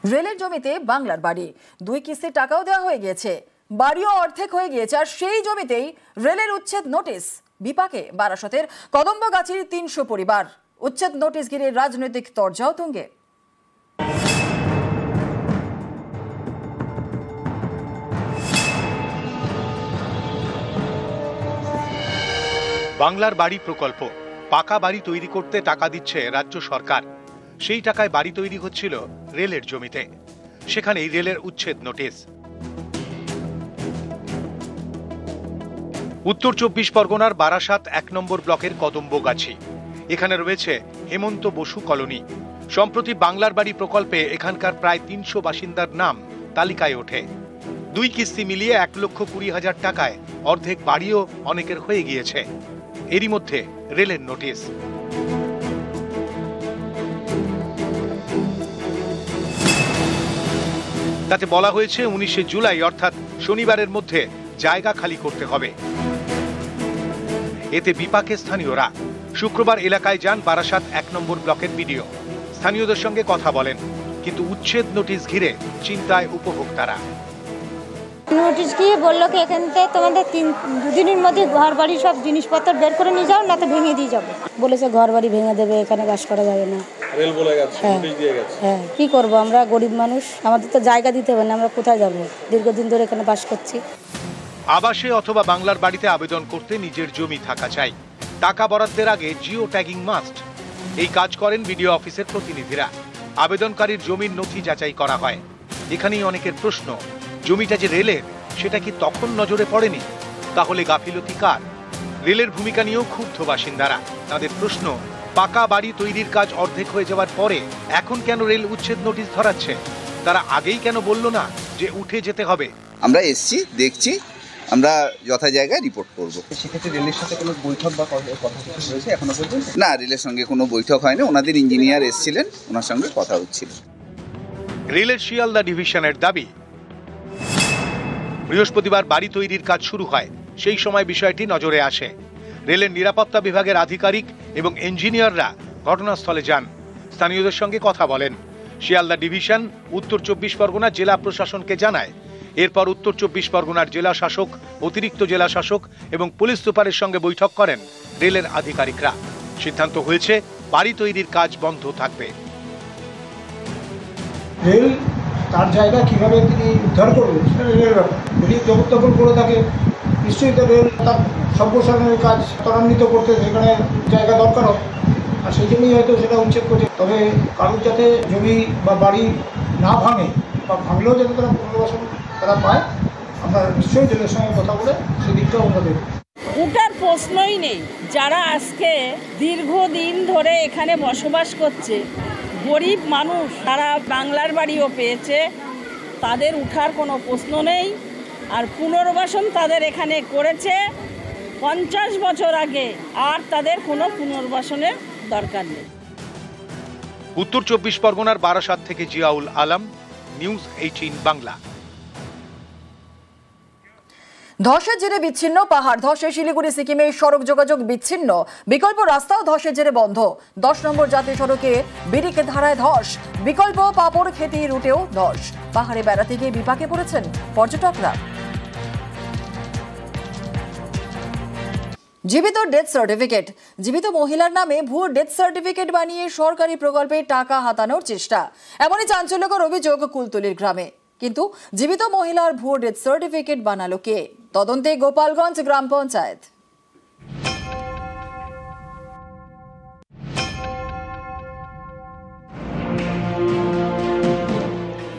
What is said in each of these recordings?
রেলের জমিতে বাংলার বাড়ি, 2 কিস্তির টাকাও দেওয়া হয়ে গিয়েছে, বাড়িও অর্ধেক হয়ে গিয়েছে, আর সেই জমিতেই রেলের উচ্ছেদ নোটিশ। বিপাকে বারাসতের কদম্বগাছির 300 পরিবার। উচ্ছেদ নোটিশ ঘিরে রাজনৈতিক তরজাও তুঙ্গে। বাংলার বাড়ি প্রকল্প, পাকা বাড়ি তৈরি করতে টাকা দিচ্ছে রাজ্য সরকার। সেই টাকায় বাড়ি তৈরি হচ্ছিল রেলের জমিতে, সেখানেই রেলের উচ্ছেদ নোটিশ। উত্তর 24 পরগনার বারাসাত 1 নম্বর ব্লকের কদম্বগাছি। এখানে রয়েছে হেমন্ত বসু কলোনি। সম্প্রতি বাংলার বাড়ি প্রকল্পে এখানকার প্রায় 300 বাসিন্দার নাম তালিকায় ওঠে। 2 কিস্তি মিলিয়ে 1,20,000 টাকায় অর্ধেক বাড়িও অনেকের হয়ে গিয়েছে। এরই মধ্যে রেলের নোটিশ। তাতে বলা হয়েছে 19শে জুলাই অর্থাৎ শনিবারের মধ্যে জায়গা খালি করতে হবে। এতে বিপাকে স্থানীয়রা। শুক্রবার এলাকায় যান বারাসাত 1 নম্বর ব্লকের বিডিও। স্থানীয়দের সঙ্গে কথা বলেন, কিন্তু উচ্ছেদ নোটিশ ঘিরে চিন্তায় উপভোক্তারা। নোটিশ গিয়ে বললো কি এখান থেকে তোমাদের 2 দিনের মধ্যে ঘর বাড়ি সব জিনিসপত্র বের করে নিয়ে যাও, না তো ভেঙে দিয়ে যাবো। বলেছে ঘর বাড়ি ভেঙে দেবে, এখানে বাস করা যাবে না। রেল বলে গেছে, নোটিশ দিয়ে গেছে। হ্যাঁ, কি করবো, আমরা গরিব মানুষ, আমাদের তো জায়গা দিতে হবে না, আমরা কোথায় যাবো? দীর্ঘদিন ধরে এখানে বাস করছি। আবাসে অথবা বাংলার বাড়িতে আবেদন করতে নিজের জমি থাকা চাই। টাকা বরাদ্দের আগে জিও ট্যাগিং মাস্ট। এই কাজ করেন বিডিও অফিসের প্রতিনিধিরা। আবেদনকারীর জমির নথি যাচাই করা হয়। এখানেই অনেকের প্রশ্ন, জমিটা যে রেলের, সেটা কি তখন নজরে পড়েনি? তাহলে গাফিলতি কার? রেলের ভূমিকা নিয়েও ক্ষুব্ধ বাসিন্দারা। তাদের প্রশ্ন, পাকা বাড়ি তৈরির কাজ অর্ধেক হয়ে যাওয়ার পরে এখন কেন রেল উচ্ছেদ নোটিশ ধরাচ্ছে? তারা আগেই কেন বলল না যে উঠে যেতে হবে? আমরা এসছি, দেখছি, আমরা যথা জায়গায় রিপোর্ট করব। সেক্ষেত্রে রেলের সাথে কোনো বৈঠক বা কথা হয়েছে এখনো পর্যন্ত? না, রেলের সঙ্গে কোনো বৈঠক হয়নি। ওনাদের ইঞ্জিনিয়ার এসেছিলেন, ওনার সঙ্গে কথা হচ্ছিল। রেলের শিয়ালদা ডিভিশনের দাবি, বৃহস্পতিবার বাড়ি তৈরির কাজ শুরু হয়। সেই সময় বিষয়টি নজরে আসে। রেলের নিরাপত্তা বিভাগের আধিকারিক এবং ইঞ্জিনিয়াররা ঘটনাস্থলে যান, স্থানীয়দের সঙ্গে কথা বলেন। শিয়ালদা ডিভিশন উত্তর 24 পরগনা জেলা প্রশাসনকে জানায়। এরপর উত্তর 24 পরগনার জেলা শাসক, অতিরিক্ত জেলা শাসক এবং পুলিশ সুপারের সঙ্গে বৈঠক করেন রেলের আধিকারিকরা। সিদ্ধান্ত হয়েছে বাড়ি তৈরির কাজ বন্ধ থাকবে। রেল তার জায়গা কিভাবে তিনি উদ্ধার করবেন সেটা রেলের ব্যাপার। যদি জবরদখল করে থাকে, নিশ্চয়ই তো রেল তার সম্প্রসারণের কাজ ত্বরান্বিত করতে সেখানে জায়গা দরকার হয়, আর সেই জন্যই হয়তো সেটা উচ্ছেদ করছে। তবে কারোর যাতে জমি বা বাড়ি না ভাঙে, বা ভাঙলেও যাতে তারা পুনর্বাসন তারা পায়, আমরা নিশ্চয়ই রেলের সঙ্গে কথা বলে সেদিকটাও আমরা দেখব। ওটার প্রশ্নই নেই। যারা আজকে দীর্ঘদিন ধরে এখানে বসবাস করছে, গরিব মানুষ, তারা বাংলার বাড়িও পেয়েছে, তাদের উঠার কোনো প্রশ্ন নেই। আর পুনর্বাসন তাদের এখানে করেছে 50 বছর আগে, আর তাদের কোনো পুনর্বাসনের দরকার নেই। উত্তর 24 পরগনার বারাসাত থেকে জিয়াউল আলম, নিউজ 18 বাংলা। ধসের জেরে বিচ্ছিন্ন পাহাড়। ধসে শিলিগুড়ি সিকিমের সড়ক যোগাযোগ বিচ্ছিন্ন। বিকল্প রাস্তাও ধসের জেরে বন্ধ। 10 নম্বর জাতীয় সড়কে বিরিকে ধারায় ধস। বিকল্প পাপড় খেতি রুটেও ধস। পাহাড়ে বেড়াতে গিয়ে বিপাকে পড়েছেন পর্যটকরা। জীবিত ডেথ সার্টিফিকেট। জীবিত মহিলার নামে ভুয়ো ডেথ সার্টিফিকেট বানিয়ে সরকারি প্রকল্পে টাকা হাতানোর চেষ্টা। এমনই চাঞ্চল্যকর অভিযোগ কুলতলির গ্রামে। কিন্তু জীবিত মহিলার ভুয়ো ডেথ সার্টিফিকেট বানালো কে? তদন্তে গোপালগঞ্জ গ্রাম পঞ্চায়েত।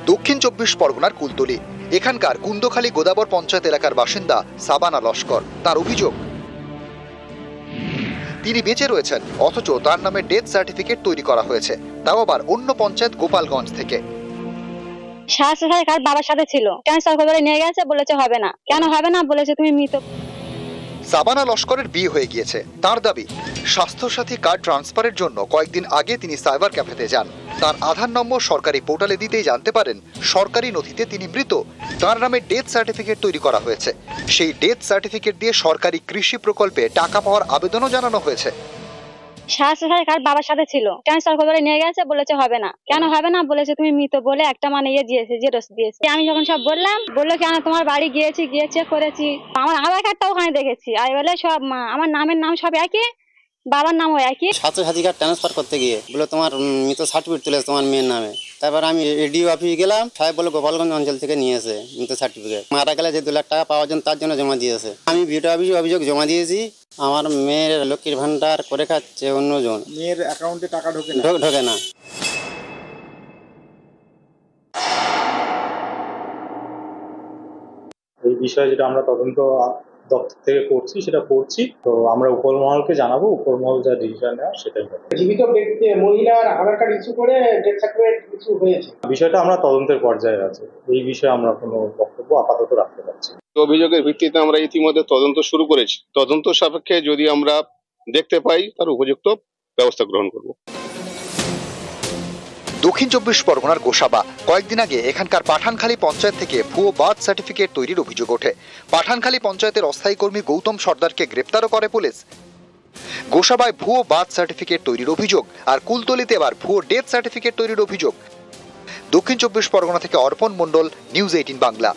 দক্ষিণ 24 পরগনার কুলতলি। এখানকার কুন্দখালী গোদাবর পঞ্চায়েত এলাকার বাসিন্দা সাবানা লস্কর। তার অভিযোগ, তিনি বেঁচে রয়েছেন, অথচ তার নামে ডেথ সার্টিফিকেট তৈরি করা হয়েছে, তাও আবার অন্য পঞ্চায়েত গোপালগঞ্জ থেকে। স্বাস্থ্য সাথী কার্ড বাবার সাথে ছিল, ক্যান্সার করে নিয়ে গেছে, বলেছে হবে না। কেন হবে না? বলেছে তুমি মৃত। সাবানা লস্করের বিয়ে হয়ে গিয়েছে। তার দাবি, স্বাস্থ্য সাথী কার্ড ট্রান্সফারের জন্য কয়েকদিন আগে তিনি সাইবার ক্যাফেতে যান। তার আধার নম্বর সরকারি পোর্টালে দিতেই জানতে পারেন সরকারি নথিতে তিনি মৃত। তার নামে ডেথ সার্টিফিকেট তৈরি করা হয়েছে। সেই ডেথ সার্টিফিকেট দিয়ে সরকারি কৃষি প্রকল্পে টাকা পাওয়ার আবেদনও জানানো হয়েছে। স্বাস্থ্য সাথী কার্ড বাবার সাথে ছিল, ট্রান্সফার করে নিয়ে গেছে, বলেছে হবে না। কেন হবে না বলেছে, তুমি মৃত বলে একটা মানে দিয়েছে, জেরক্স দিয়েছে। আমি যখন সব বললাম, বললো কেন তোমার বাড়ি গিয়েছি, গিয়ে চেক করেছি, আমার আধার কার্ডটা ওখানে দেখেছি, আর বলে সব আমার নামের নাম সব একই, বাবার নামও একই। স্বাস্থ্য সাথী কার্ড ট্রান্সফার করতে গিয়ে বলে তোমার মৃত সার্টিফিকেট তুলেছে তোমার মেয়ের নামে। তারপর আমি রেডিও অফিসে গেলাম, সাহেব বলে গোপালগঞ্জ অঞ্চল থেকে নিয়েছে মৃত সার্টিফিকেট। মারা গেলে যে 2 লাখ টাকা পাওয়ার জন্য তার জন্য জমা দিয়েছে। আমি ভিডিও অফিসে অভিযোগ জমা দিয়েছি। আমার মেয়ের লক্ষ্মীর ভান্ডার করে খাচ্ছে অন্যজন, মেয়ের অ্যাকাউন্টে টাকা ঢোকে না। ঢোকে না। এই বিষয়ে যেটা আমরা তদন্ত দপ্তর থেকে করছি সেটা করছি, তো আমরা উপরমহলকে জানাবো, উপরমহল যা ডিসিশন নেওয়ার সেটাই হবে। জীবিত ব্যক্তি মহিলার আধার কার্ড ইস্যু করে ডেথ সার্টিফিকেট ইস্যু হয়েছে, বিষয়টা আমরা তদন্তের পর্যায়ে আছে, এই বিষয়ে আমরা কোনো বক্তব্য আপাতত রাখতে পারছি না। অভিযোগের ভিত্তিতে আমরা ইতিমধ্যে তদন্ত শুরু করেছি। তদন্ত সাপেক্ষে যদি আমরা দেখতে পাই তার উপযুক্ত ব্যবস্থা গ্রহণ করব। দক্ষিণ 24 পরগনার গোসাবা। কয়েকদিন আগে এখানকার পাঠানখালী পঞ্চায়েত থেকে ভুয়ো বার্থ সার্টিফিকেট তৈরির অভিযোগ ওঠে। পাঠানখালী পঞ্চায়েতের অস্থায়ী কর্মী গৌতম সর্দারকে গ্রেপ্তারও করে পুলিশ। গোসাবায় ভুয়ো বার্থ সার্টিফিকেট তৈরির অভিযোগ, আর কুলতলিতে এবার ভুয়ো ডেথ সার্টিফিকেট তৈরির অভিযোগ। দক্ষিণ 24 পরগনা থেকে অর্পণ মণ্ডল, নিউজ 18 বাংলা।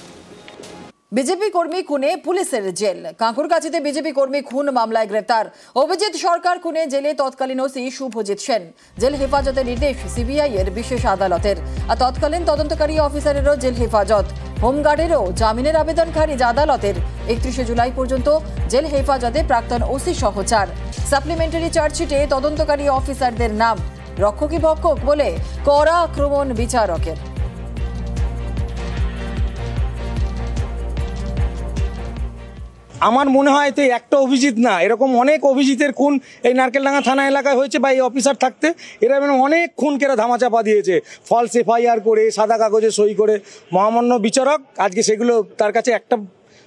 বিজেপি কর্মী খুনে পুলিশের জেল। কাঁকুরগাছিতে বিজেপি কর্মী খুন মামলায় গ্রেপ্তার অভিজিৎ সরকার খুনে জেলে তৎকালীন ওসি শুভজিৎ সেন। জেল হেফাজতের নির্দেশ সিবিআই এর বিশেষ আদালতের, আর তৎকালীন তদন্তকারী অফিসারেরও জেল হেফাজত। হোমগার্ডেরও জামিনের আবেদন খারিজ আদালতের। 31 জুলাই পর্যন্ত জেল হেফাজতে প্রাক্তন ওসি সহ 4। সাপ্লিমেন্টারি চার্জশিটে তদন্তকারী অফিসারদের নাম। রক্ষকী ভক্ষক বলে কড়া আক্রমণ বিচারকের। আমার মনে হয় তো একটা অভিজিৎ না, এরকম অনেক অভিজিতের খুন এই নারকেলডাঙ্গা থানা এলাকায় হয়েছে, বা এই অফিসার থাকতে এরা অনেক খুনকে ধামাচাপা দিয়েছে, ফলস এফআইআর করে, সাদা কাগজে সই করে। মহামান্য বিচারক আজকে সেগুলো তার কাছে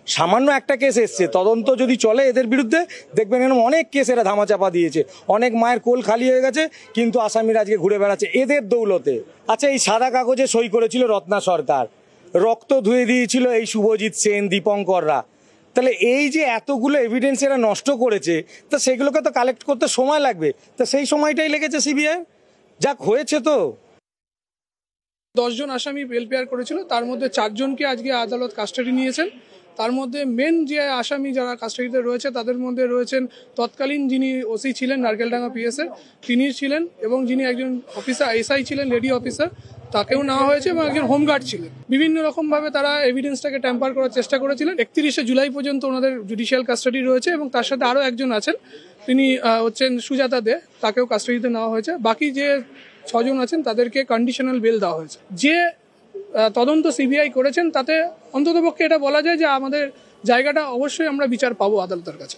সামান্য একটা কেস এসছে, তদন্ত যদি চলে এদের বিরুদ্ধে দেখবেন এরকম অনেক কেস এরা ধামাচাপা দিয়েছে। অনেক মায়ের কোল খালি হয়ে গেছে, কিন্তু আসামিরা আজকে ঘুরে বেড়াচ্ছে এদের দৌলতে। আচ্ছা, এই সাদা কাগজে সই করেছিল রত্না সরকার, রক্ত ধুয়ে দিয়েছিল এই শুভজিৎ সেন, দীপঙ্কররা। তাহলে এই যে এতগুলো এভিডেন্স এরা নষ্ট করেছে, তা সেগুলোকে তো কালেক্ট করতে সময় লাগবে, তা সেই সময়টাই লেগেছে সিবিআই। যাক হয়েছে তো। 10 জন আসামি বেল পেয়ার করেছিল, তার মধ্যে 4 জনকে আজকে আদালত কাস্টাডি নিয়েছেন। তার মধ্যে মেন যে আসামি যারা কাস্টাডিতে রয়েছে তাদের মধ্যে রয়েছেন তৎকালীন যিনি ওসি ছিলেন নারকেলডাঙ্গা পিএসের, তিনি ছিলেন, এবং যিনি একজন অফিসার এসআই ছিলেন, লেডি অফিসার, তাকেও নেওয়া হয়েছে, এবং একজন হোমগার্ড ছিলেন। বিভিন্ন রকমভাবে তারা এভিডেন্সটাকে ট্যাম্পার করার চেষ্টা করেছিলেন। 31 জুলাই পর্যন্ত ওনাদের জুডিশিয়াল কাস্টাডি রয়েছে, এবং তার সাথে আরও একজন আছেন, তিনি হচ্ছেন সুজাতা দে, তাকেও কাস্টাডিতে নেওয়া হয়েছে। বাকি যে 6 জন আছেন তাদেরকে কন্ডিশনাল বেল দেওয়া হয়েছে। যে তদন্ত সিবিআই করেছেন তাতে অন্ততপক্ষে এটা বলা যায় যে আমাদের জায়গাটা অবশ্যই আমরা বিচার পাবো আদালতের কাছে।